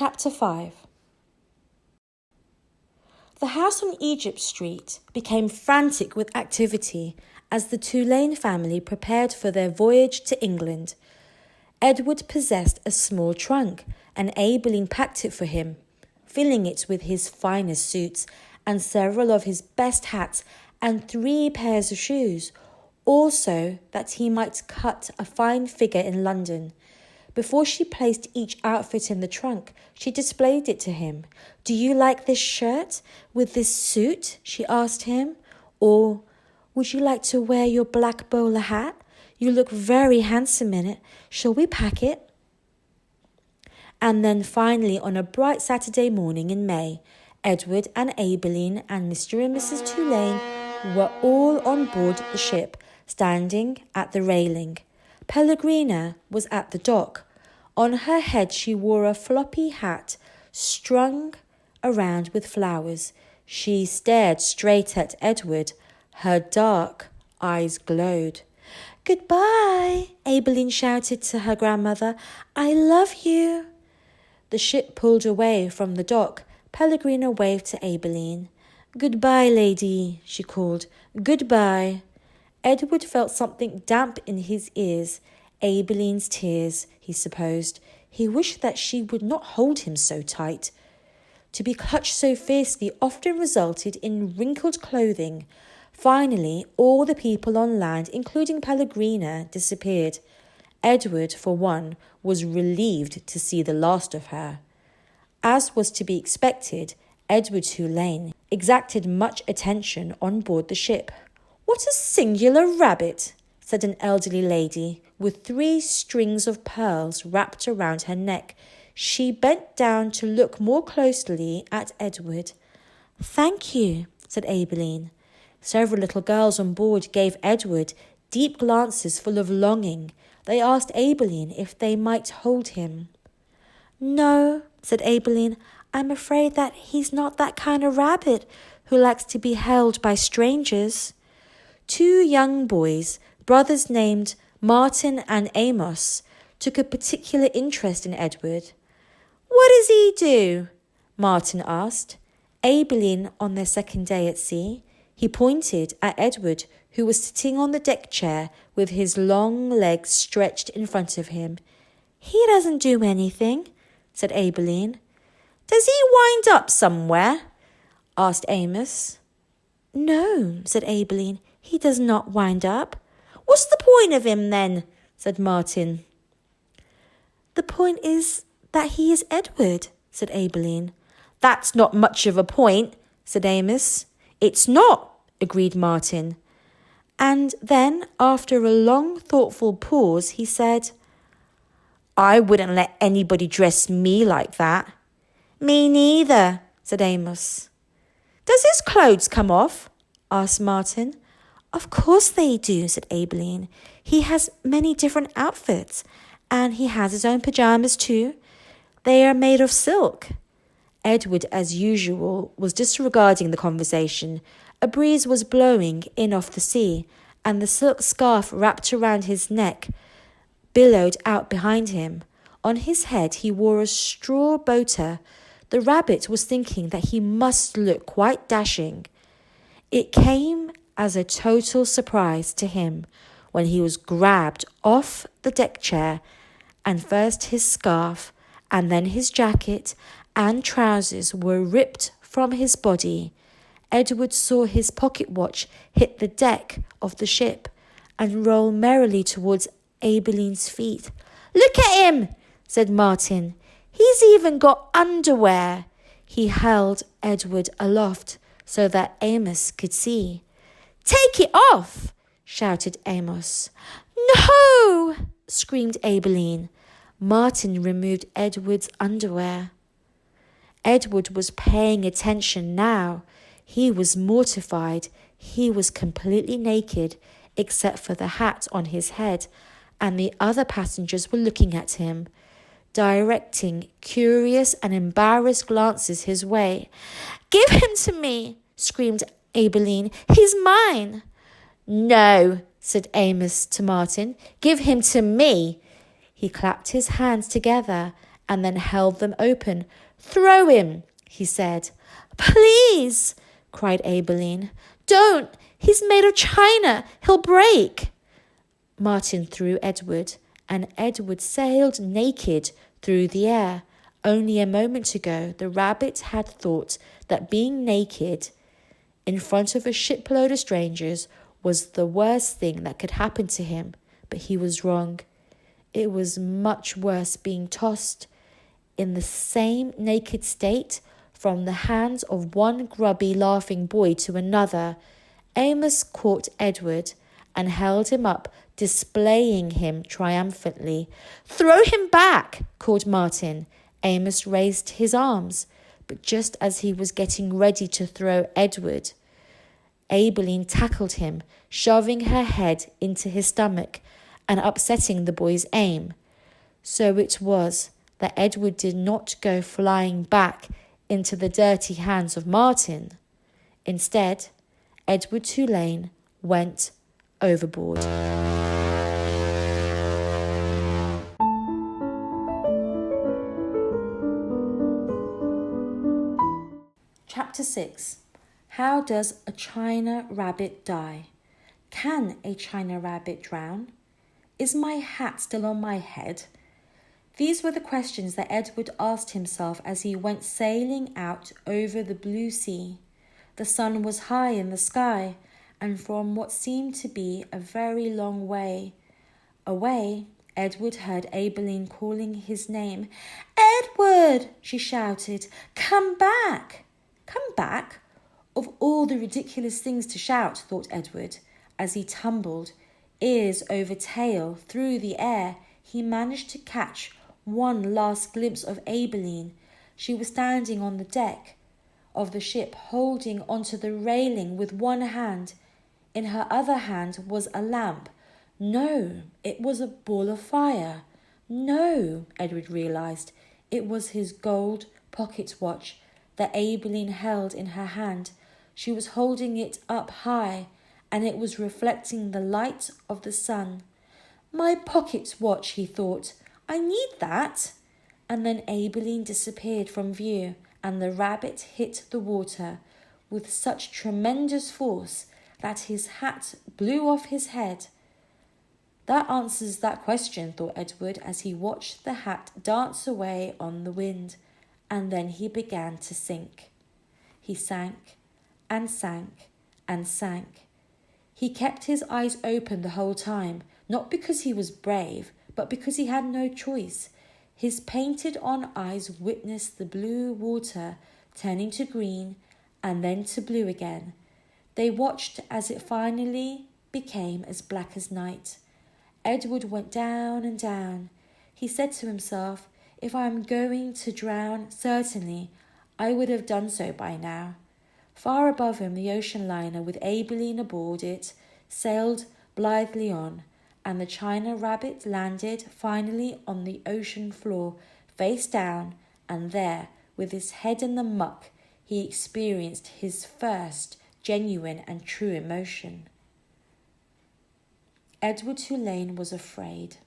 Chapter 5. The house on Egypt Street became frantic with activity as the Tulane family prepared for their voyage to England. Edward possessed a small trunk, and Aibileen packed it for him, filling it with his finest suits and several of his best hats and 3 pairs of shoes, also that he might cut a fine figure in London. Before she placed each outfit in the trunk, she displayed it to him. "Do you like this shirt with this suit?" she asked him. "Or would you like to wear your black bowler hat? You look very handsome in it. Shall we pack it?" And then finally, on a bright Saturday morning in May, Edward and Aibileen and Mr. and Mrs. Tulane were all on board the ship, standing at the railing. Pellegrina was at the dock. On her head she wore a floppy hat strung around with flowers. She stared straight at Edward. Her dark eyes glowed. "Goodbye," Aibileen shouted to her grandmother. "I love you." The ship pulled away from the dock. Pellegrina waved to Aibileen. "Goodbye, lady," she called. "Goodbye." Edward felt something damp in his ears. Aibileen's tears, he supposed. He wished that she would not hold him so tight. To be clutched so fiercely often resulted in wrinkled clothing. Finally, all the people on land, including Pellegrina, disappeared. Edward, for one, was relieved to see the last of her. As was to be expected, Edward Tulane exacted much attention on board the ship. "What a singular rabbit," said an elderly lady with 3 strings of pearls wrapped around her neck. She bent down to look more closely at Edward. "Thank you," said Aibileen. Several little girls on board gave Edward deep glances full of longing. They asked Aibileen if they might hold him. "No," said Aibileen. "I'm afraid that he's not that kind of rabbit who likes to be held by strangers." 2 young boys, brothers named Martin and Amos, took a particular interest in Edward. "What does he do?" Martin asked. Aibileen, on their second day at sea, he pointed at Edward, who was sitting on the deck chair with his long legs stretched in front of him. "He doesn't do anything," said Aibileen. "Does he wind up somewhere?" asked Amos. "No," said Aibileen, "he does not wind up." "What's the point of him then?" said Martin. "The point is that he is Edward," said Aibileen. "That's not much of a point," said Amos. "It's not," agreed Martin. And then, after a long, thoughtful pause, he said, "I wouldn't let anybody dress me like that." "Me neither," said Amos. "Does his clothes come off?" asked Martin. "Of course they do," said Aibileen. "He has many different outfits, and he has his own pajamas too. They are made of silk." Edward, as usual, was disregarding the conversation. A breeze was blowing in off the sea, and the silk scarf wrapped around his neck billowed out behind him. On his head he wore a straw boater. The rabbit was thinking that he must look quite dashing. It came as a total surprise to him when he was grabbed off the deck chair, and first his scarf and then his jacket and trousers were ripped from his body. Edward saw his pocket watch hit the deck of the ship and roll merrily towards Aibileen's feet. "Look at him," said Martin. "He's even got underwear." He held Edward aloft so that Amos could see. "Take it off," shouted Amos. "No!" screamed Aibileen. Martin removed Edward's underwear. Edward was paying attention now. He was mortified. He was completely naked, except for the hat on his head, and the other passengers were looking at him, directing curious and embarrassed glances his way. "Give him to me," screamed Aibileen. "He's mine." "No," said Amos to Martin. "Give him to me." He clapped his hands together and then held them open. "Throw him," he said. "Please," cried Aileen. "Don't! He's made of china. He'll break." Martin threw Edward, and Edward sailed naked through the air. Only a moment ago, the rabbit had thought that being naked in front of a shipload of strangers was the worst thing that could happen to him, but he was wrong. It was much worse being tossed in the same naked state from the hands of one grubby laughing boy to another. Amos caught Edward and held him up, displaying him triumphantly. "Throw him back," called Martin. Amos raised his arms, but just as he was getting ready to throw Edward, Aileen tackled him, shoving her head into his stomach and upsetting the boy's aim. So it was that Edward did not go flying back into the dirty hands of Martin. Instead, Edward Tulane went overboard. Chapter 6. How does a China rabbit die? Can a China rabbit drown? Is my hat still on my head? These were the questions that Edward asked himself as he went sailing out over the blue sea. The sun was high in the sky, and from what seemed to be a very long way away, Edward heard Aileen calling his name. "Edward!" she shouted. "Come back!" "Come back?" Of all the ridiculous things to shout, thought Edward. As he tumbled, ears over tail, through the air, he managed to catch one last glimpse of Aileen. She was standing on the deck of the ship, holding onto the railing with one hand. In her other hand was a lamp. No, it was a ball of fire. No, Edward realised, it was his gold pocket watch that Aileen held in her hand. She was holding it up high, and it was reflecting the light of the sun. "My pocket watch," he thought. "I need that." And then Aileen disappeared from view, and the rabbit hit the water with such tremendous force that his hat blew off his head. That answers that question, thought Edward, as he watched the hat dance away on the wind, and then he began to sink. He sank and sank and sank. He kept his eyes open the whole time, not because he was brave, but because he had no choice. His painted-on eyes witnessed the blue water turning to green and then to blue again. They watched as it finally became as black as night. Edward went down and down. He said to himself, "If I am going to drown, certainly I would have done so by now." Far above him, the ocean liner, with Aileen aboard it, sailed blithely on, and the China rabbit landed finally on the ocean floor, face down, and there, with his head in the muck, he experienced his first genuine and true emotion. Edward Tulane was afraid.